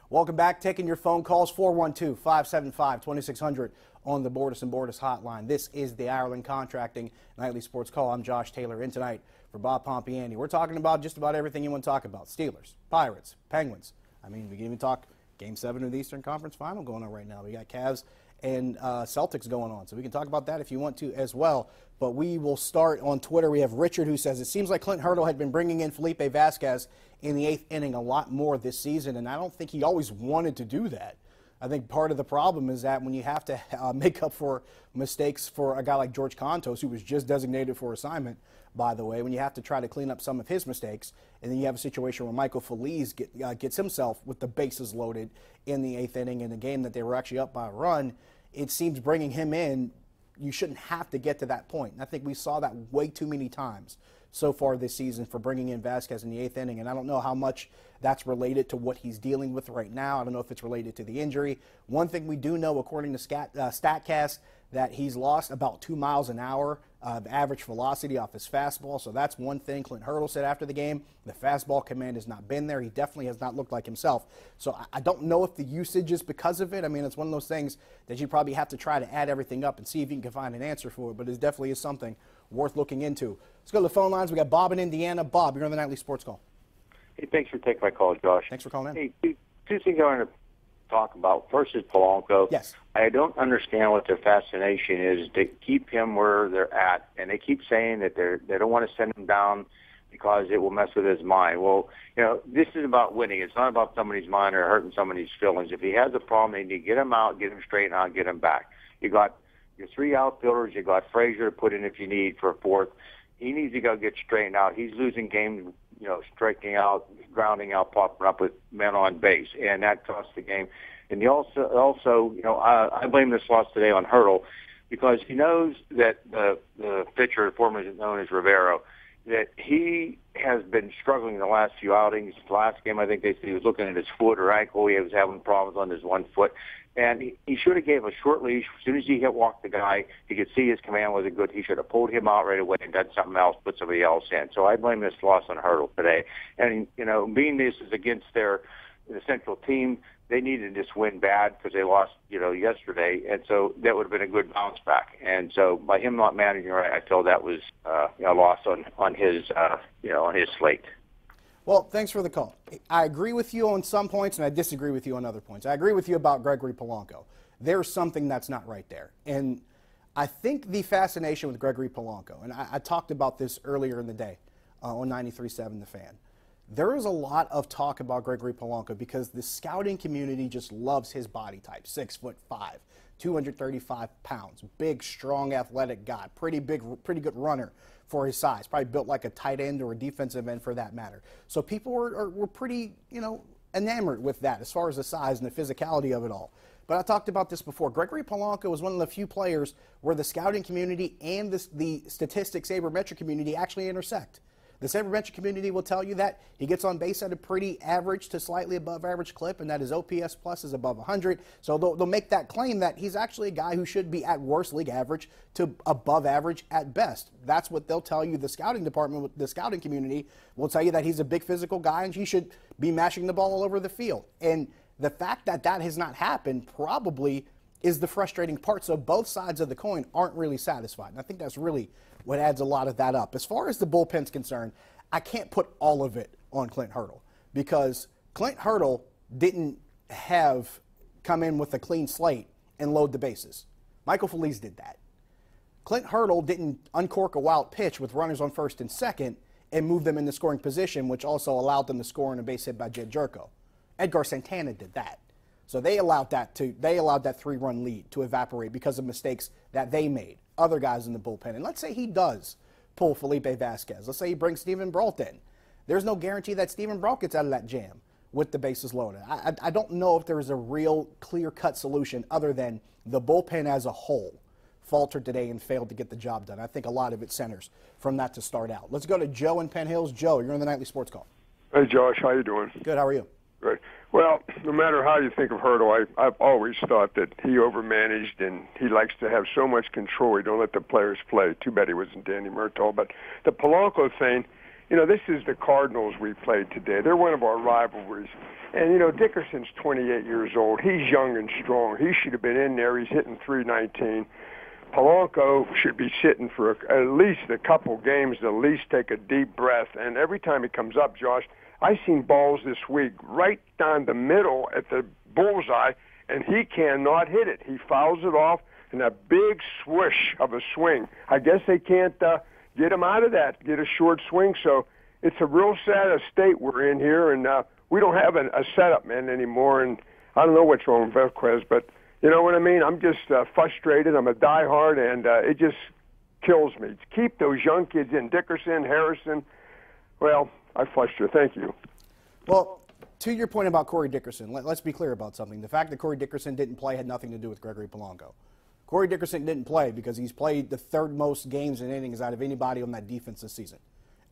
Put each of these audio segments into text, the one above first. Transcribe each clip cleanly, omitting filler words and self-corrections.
Welcome back. Taking your phone calls, 412-575-2600 on the Bordas & Bordas hotline. This is the Ireland Contracting Nightly Sports Call. I'm Josh Taylor in tonight for Bob Pompiani. We're talking about just about everything you want to talk about. Steelers, Pirates, Penguins. I mean, we can even talk Game 7 of the Eastern Conference Final going on right now. We got Cavs and Celtics going on. So we can talk about that if you want to as well. But we will start on Twitter. We have Richard who says, it seems like Clint Hurdle had been bringing in Felipe Vasquez in the 8th inning a lot more this season, and I don't think he always wanted to do that. I think part of the problem is that when you have to make up for mistakes for a guy like George Kontos, who was just designated for assignment, by the way, when you have to try to clean up some of his mistakes, and then you have a situation where Michael Feliz gets himself with the bases loaded in the 8th inning in a game that they were actually up by a run, it seems bringing him in, you shouldn't have to get to that point. And I think we saw that way too many times so far this season for bringing in Vasquez in the 8th inning, and I don't know how much that's related to what he's dealing with right now. I don't know if it's related to the injury. One thing we do know, according to StatCast, that he's lost about 2 miles an hour of average velocity off his fastball, so that's one thing. Clint Hurdle said after the game, the fastball command has not been there. He definitely has not looked like himself. So I don't know if the usage is because of it. I mean, it's one of those things that you probably have to try to add everything up and see if you can find an answer for it, but it definitely is something worth looking into. Let's go to the phone lines. We got Bob in Indiana. Bob, you're on the Nightly Sports Call. Hey, thanks for taking my call, Josh. Thanks for calling in. Hey, two things I want to talk about. First is Polanco. Yes. I don't understand what their fascination is to keep him where they're at, and they keep saying that they don't want to send him down because it will mess with his mind. Well, you know, this is about winning. It's not about somebody's mind or hurting somebody's feelings. If he has a problem, they need to get him out, get him straightened out, get him back. You got your 3 outfielders. You got Frazier to put in if you need for a 4th. He needs to go get straightened out. He's losing games, you know, striking out, grounding out, popping up with men on base, and that costs the game. And he also, you know, I blame this loss today on Hurdle because he knows that the pitcher, formerly known as Rivero, that he has been struggling the last few outings. The last game, I think they said he was looking at his foot or ankle. He was having problems on his one foot. And he should have gave a short leash. As soon as he walked the guy, he could see his command wasn't good. He should have pulled him out right away and done something else, put somebody else in. So I blame this loss on Hurdle today. And, you know, being this is against the central team, they needed this win bad because they lost, you know, yesterday. And so that would have been a good bounce back. And so by him not managing right, I feel that was a loss on his, you know, on his slate. Well, thanks for the call. I agree with you on some points, and I disagree with you on other points. I agree with you about Gregory Polanco. There's something that's not right there. And I think the fascination with Gregory Polanco, and I talked about this earlier in the day on 93.7 The Fan. There is a lot of talk about Gregory Polanco because the scouting community just loves his body type. 6'5", 235 pounds, big, strong, athletic guy, pretty good runner for his size, probably built like a tight end or a defensive end for that matter. So people were pretty, you know, enamored with that as far as the size and the physicality of it all. But I talked about this before. Gregory Polanco was one of the few players where the scouting community and the statistics sabermetric community actually intersect. The sabermetric community will tell you that he gets on base at a pretty average to slightly above average clip, and that his OPS plus is above 100. So they'll make that claim that he's actually a guy who should be at worst league average to above average at best. That's what they'll tell you. The scouting department, the scouting community will tell you that he's a big physical guy and he should be mashing the ball all over the field. And the fact that that has not happened probably is the frustrating part. So both sides of the coin aren't really satisfied. And I think that's really what adds a lot of that up. As far as the bullpen's concerned, I can't put all of it on Clint Hurdle because Clint Hurdle didn't have come in with a clean slate and load the bases. Michael Feliz did that. Clint Hurdle didn't uncork a wild pitch with runners on first and second and move them into scoring position, which also allowed them to score on a base hit by Jed Jerko. Edgar Santana did that. So they allowed that 3-run lead to evaporate because of mistakes that they made, other guys in the bullpen. And let's say he does pull Felipe Vasquez. Let's say he brings Steven Brault in. There's no guarantee that Steven Brault gets out of that jam with the bases loaded. I don't know if there's a real clear-cut solution other than the bullpen as a whole faltered today and failed to get the job done. I think a lot of it centers from that to start out. Let's go to Joe in Penn Hills. Joe, you're on the Nightly Sports Call. Hey, Josh, how you doing? Good, how are you? Good. Well, no matter how you think of Hurdle, I've always thought that he overmanaged and he likes to have so much control. He don't let the players play. Too bad he wasn't Danny Murtaugh. But the Polanco thing, you know, this is the Cardinals we played today. They're one of our rivalries. And, you know, Dickerson's 28 years old. He's young and strong. He should have been in there. He's hitting .319. Polanco should be sitting for at least a couple games, at least take a deep breath. And every time he comes up, Josh, I've seen balls this week right down the middle at the bullseye, and he cannot hit it. He fouls it off in a big swoosh of a swing. I guess they can't get him out of that, get a short swing. So it's a real sad state we're in here, and we don't have a setup man anymore. And I don't know what's wrong with Velquez, but you know what I mean? I'm just frustrated. I'm a diehard, and it just kills me. Keep those young kids in. Dickerson, Harrison. Well, I flushed you. Thank you. Well, to your point about Corey Dickerson, let's be clear about something. The fact that Corey Dickerson didn't play had nothing to do with Gregory Polanco. Corey Dickerson didn't play because he's played the third most games and innings out of anybody on that defense this season.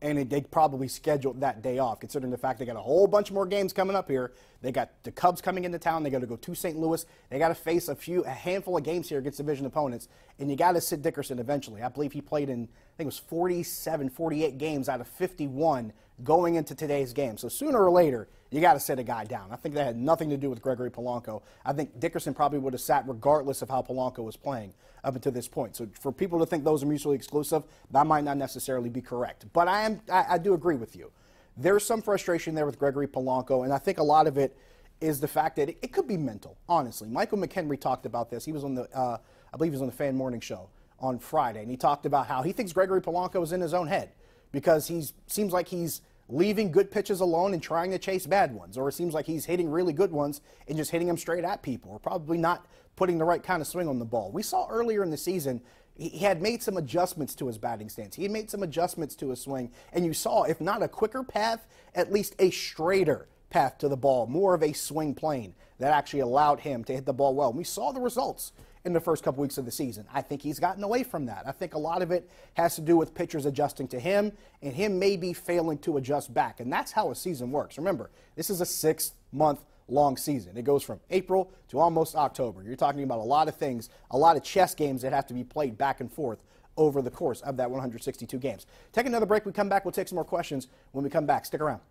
And they probably scheduled that day off, considering the fact they got a whole bunch more games coming up here. They got the Cubs coming into town. They got to go to St. Louis. They got to face a handful of games here against division opponents, and you got to sit Dickerson eventually. I believe he played in, I think it was 47, 48 games out of 51 going into today's game. So sooner or later, you got to sit a guy down. I think that had nothing to do with Gregory Polanco. I think Dickerson probably would have sat regardless of how Polanco was playing up until this point. So for people to think those are mutually exclusive, that might not necessarily be correct. But I do agree with you. There's some frustration there with Gregory Polanco, and I think a lot of it is the fact that it could be mental, honestly. Michael McHenry talked about this. He was on the, I believe he was on the Fan Morning Show on Friday, and he talked about how he thinks Gregory Polanco is in his own head because he seems like he's leaving good pitches alone and trying to chase bad ones, or it seems like he's hitting really good ones and just hitting them straight at people, or probably not putting the right kind of swing on the ball. We saw earlier in the season he had made some adjustments to his batting stance. He had made some adjustments to his swing, and you saw, if not a quicker path, at least a straighter path to the ball, more of a swing plane that actually allowed him to hit the ball well. And we saw the results in the first couple weeks of the season. I think he's gotten away from that. I think a lot of it has to do with pitchers adjusting to him and him maybe failing to adjust back. And that's how a season works. Remember, this is a 6-month-long season. It goes from April to almost October. You're talking about a lot of things, a lot of chess games that have to be played back and forth over the course of that 162 games. Take another break. We come back. We'll take some more questions when we come back. Stick around.